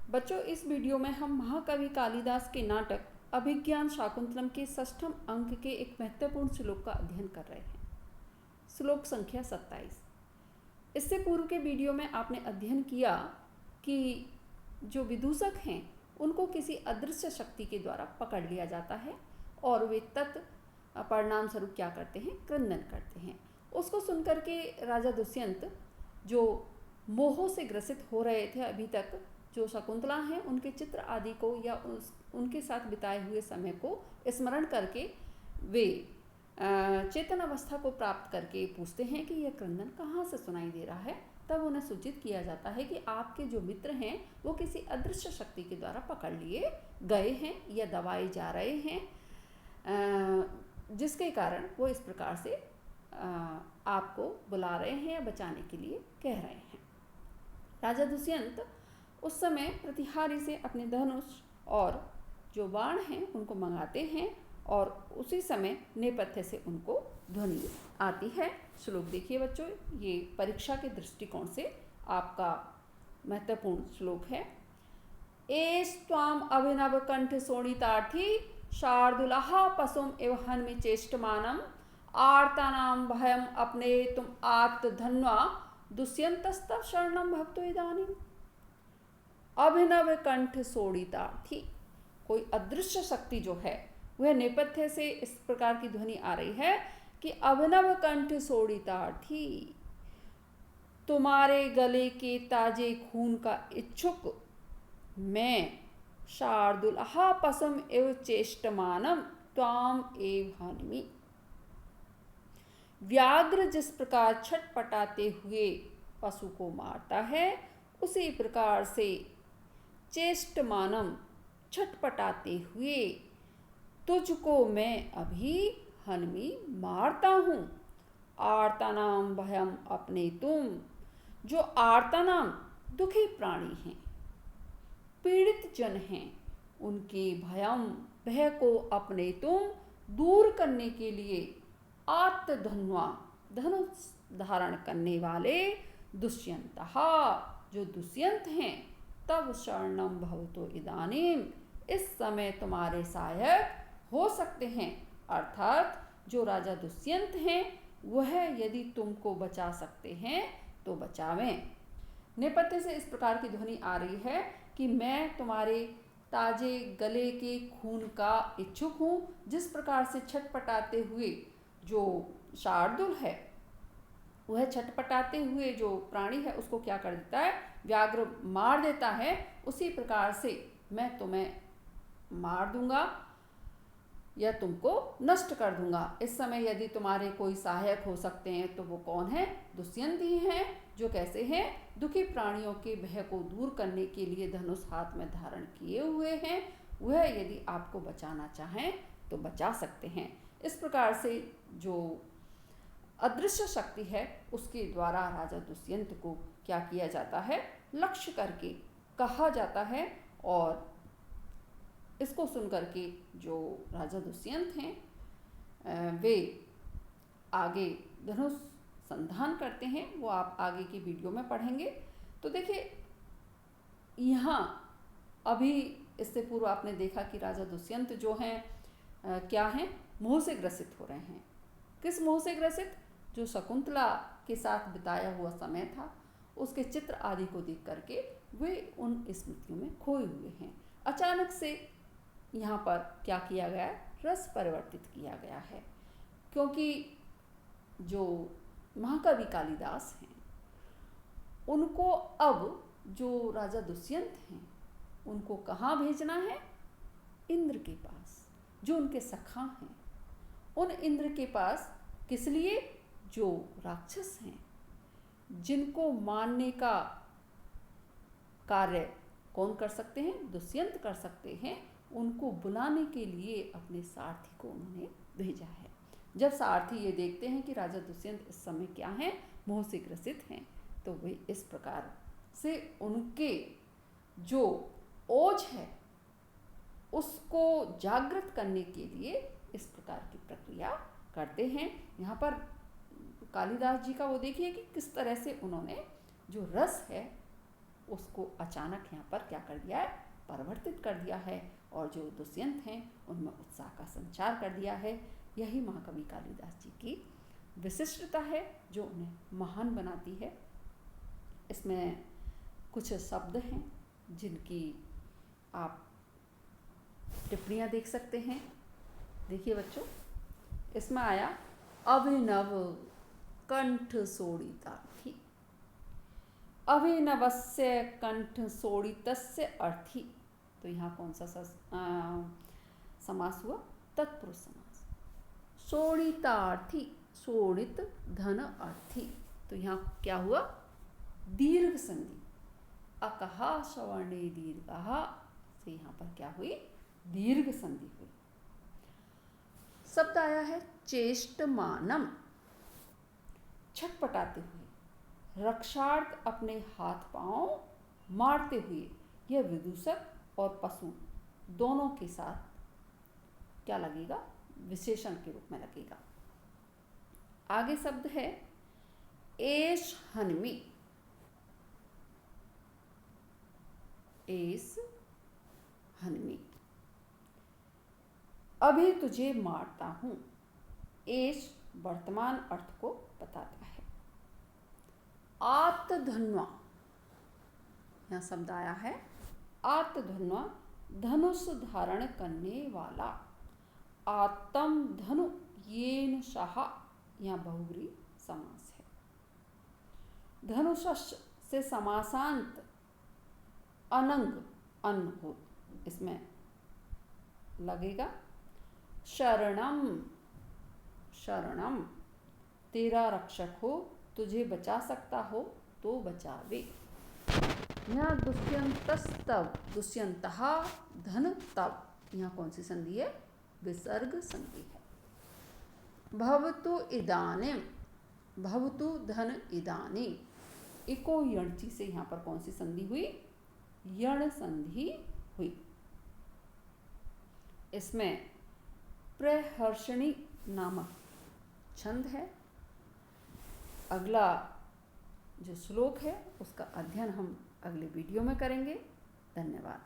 बच्चों, इस वीडियो में हम महाकवि कालिदास के नाटक अभिज्ञान शाकुंतलम के 6वें अंक के एक महत्वपूर्ण श्लोक का अध्ययन कर रहे हैं। श्लोक संख्या 27। इससे पूर्व के वीडियो में आपने अध्ययन किया कि जो विदूषक हैं उनको किसी अदृश्य शक्ति के द्वारा पकड़ लिया जाता है और वे परिणाम स्वरूप क्या करते हैं, क्रंदन करते हैं। उसको सुनकर के राजा दुष्यंत जो मोह से ग्रसित हो रहे थे, अभी तक जो शकुंतला हैं उनके चित्र आदि को या उनके साथ बिताए हुए समय को स्मरण करके वे चेतन अवस्था को प्राप्त करके पूछते हैं कि यह क्रंदन कहाँ से सुनाई दे रहा है। तब उन्हें सूचित किया जाता है कि आपके जो मित्र हैं वो किसी अदृश्य शक्ति के द्वारा पकड़ लिए गए हैं या दबाए जा रहे हैं, जिसके कारण वो इस प्रकार से आपको बुला रहे हैं या बचाने के लिए कह रहे हैं। राजा दुष्यंत उस समय प्रतिहारी से अपने धनुष और जो बाण हैं उनको मंगाते हैं और उसी समय नेपथ्य से उनको ध्वनि आती है। श्लोक देखिए बच्चों, ये परीक्षा के दृष्टिकोण से आपका महत्वपूर्ण श्लोक है। एष त्वाम अभिनव कंठ शोणितार्थी शार्दुलः पशुम इव हन्मि चेष्टमानम आर्तानां भयम अपने तुम आत्मधन्वा दुष्यंतस्तव शरणं भक्तो इदानीम। अभिनव कंठ शोणितार्थी, कोई अदृश्य शक्ति जो है वह नेपथ्य से इस प्रकार की ध्वनि आ रही है कि अभिनव कंठ शोणितार्थी, तुम्हारे गले के ताजे खून का इच्छुक मैं शार्दुलः पशुम एव चेष्टमानम त्वाम एव हन्मि। व्याघ्र जिस प्रकार छटपटाते हुए पशु को मारता है, उसी प्रकार से चेष्टमानम छटपटाते हुए तुझको मैं अभी हन्मि मारता हूँ। आर्तानाम भयम अपने तुम, जो आर्तानाम दुखी प्राणी हैं, पीड़ित जन हैं, उनके भयम भय को अपने तुम दूर करने के लिए आत्मधन्वा धनुष धारण करने वाले दुष्यंतः, जो दुष्यंत हैं, तब शरणम भवतो इदानीम, इस समय तुम्हारे सहायक हो सकते हैं। अर्थात जो राजा दुष्यंत हैं वह यदि तुमको बचा सकते हैं तो बचावें। नेपथ्य से इस प्रकार की ध्वनि आ रही है कि मैं तुम्हारे ताजे गले के खून का इच्छुक हूँ। जिस प्रकार से छटपटाते हुए जो शार्दुल है वह छटपटाते हुए जो प्राणी है उसको क्या कर देता है, व्याघ्र मार देता है, उसी प्रकार से मैं तुम्हें मार दूंगा या तुमको नष्ट कर दूंगा। इस समय यदि तुम्हारे कोई सहायक हो सकते हैं तो वो कौन है, दुष्यंत ही हैं, जो कैसे हैं, दुखी प्राणियों के भय को दूर करने के लिए धनुष हाथ में धारण किए हुए हैं। वह यदि आपको बचाना चाहें तो बचा सकते हैं। इस प्रकार से जो अदृश्य शक्ति है उसके द्वारा राजा दुष्यंत को क्या किया जाता है, लक्ष्य करके कहा जाता है। और इसको सुनकर के जो राजा दुष्यंत हैं वे आगे धनुष संधान करते हैं, वो आप आगे की वीडियो में पढ़ेंगे। तो देखिए यहाँ अभी इससे पूर्व आपने देखा कि राजा दुष्यंत जो हैं क्या हैं, मोह से ग्रसित हो रहे हैं। किस मोह से ग्रसित, जो शकुंतला के साथ बिताया हुआ समय था उसके चित्र आदि को देख करके वे उन स्मृतियों में खोए हुए हैं। अचानक से यहाँ पर क्या किया गया, रस परिवर्तित किया गया है, क्योंकि जो महाकवि कालिदास हैं उनको अब जो राजा दुष्यंत हैं उनको कहाँ भेजना है, इंद्र के पास, जो उनके सखा हैं। उन इंद्र के पास किस लिए, जो राक्षस हैं जिनको मारने का कार्य कौन कर सकते हैं, दुष्यंत कर सकते हैं, उनको बुलाने के लिए अपने सारथी को उन्होंने भेजा है। जब सारथी ये देखते हैं कि राजा दुष्यंत इस समय क्या हैं, मोह से ग्रसित हैं, तो वे इस प्रकार से उनके जो ओज है उसको जागृत करने के लिए इस प्रकार की प्रक्रिया करते हैं। यहाँ पर कालिदास जी का वो देखिए कि किस तरह से उन्होंने जो रस है उसको अचानक यहाँ पर क्या कर दिया है, परिवर्तित कर दिया है, और जो दुष्यंत हैं उनमें उत्साह का संचार कर दिया है। यही महाकवि कालिदास जी की विशिष्टता है जो उन्हें महान बनाती है। इसमें कुछ शब्द हैं जिनकी आप टिप्पणियाँ देख सकते हैं। देखिए बच्चों, इसमें आया अभिनव कंठ सोड़ितार्थी। अभिनवस्य कंठ सोड़ितस्य अर्थी, तो यहाँ कौन सा समास हुआ, तत्पुरुष समास। सोड़ितार्थी, सोड़ित धन अर्थी, तो यहाँ क्या हुआ, दीर्घ संधि। अकहा सवर्णे दीर्घहा से यहाँ पर क्या हुई, दीर्घ संधि हुई। शब्द आया है चेष्टमानम, छटपटाते हुए, रक्षार्थ अपने हाथ पांव मारते हुए। यह विदूषक और पशु दोनों के साथ क्या लगेगा, विशेषण के रूप में लगेगा। आगे शब्द है एष हन्मी। एष हन्मी, अभी तुझे मारता हूं। एष वर्तमान अर्थ को बताता है। आत्तधन्वा, यहां शब्द आया है आत्तधन्वा, धनुष धारण करने वाला। आत्म धनु येन सहा, यहाँ बहुव्रीहि समास है। धनुष से समासांत अनंग अन हो, इसमें लगेगा शरणम। शरणम, तेरा रक्षक हो, तुझे बचा सकता हो तो बचावे। यहाँ दुष्यंतस्तव, दुष्यंतहा धन तव, यहाँ कौन सी संधि है, विसर्ग संधि है। भवतु इदानीम, भवतु धन इदानी, इको यणची से यहाँ पर कौन सी संधि हुई, यण संधि हुई। इसमें प्रहर्षणी नामक छंद है। अगला जो श्लोक है उसका अध्ययन हम अगले वीडियो में करेंगे। धन्यवाद।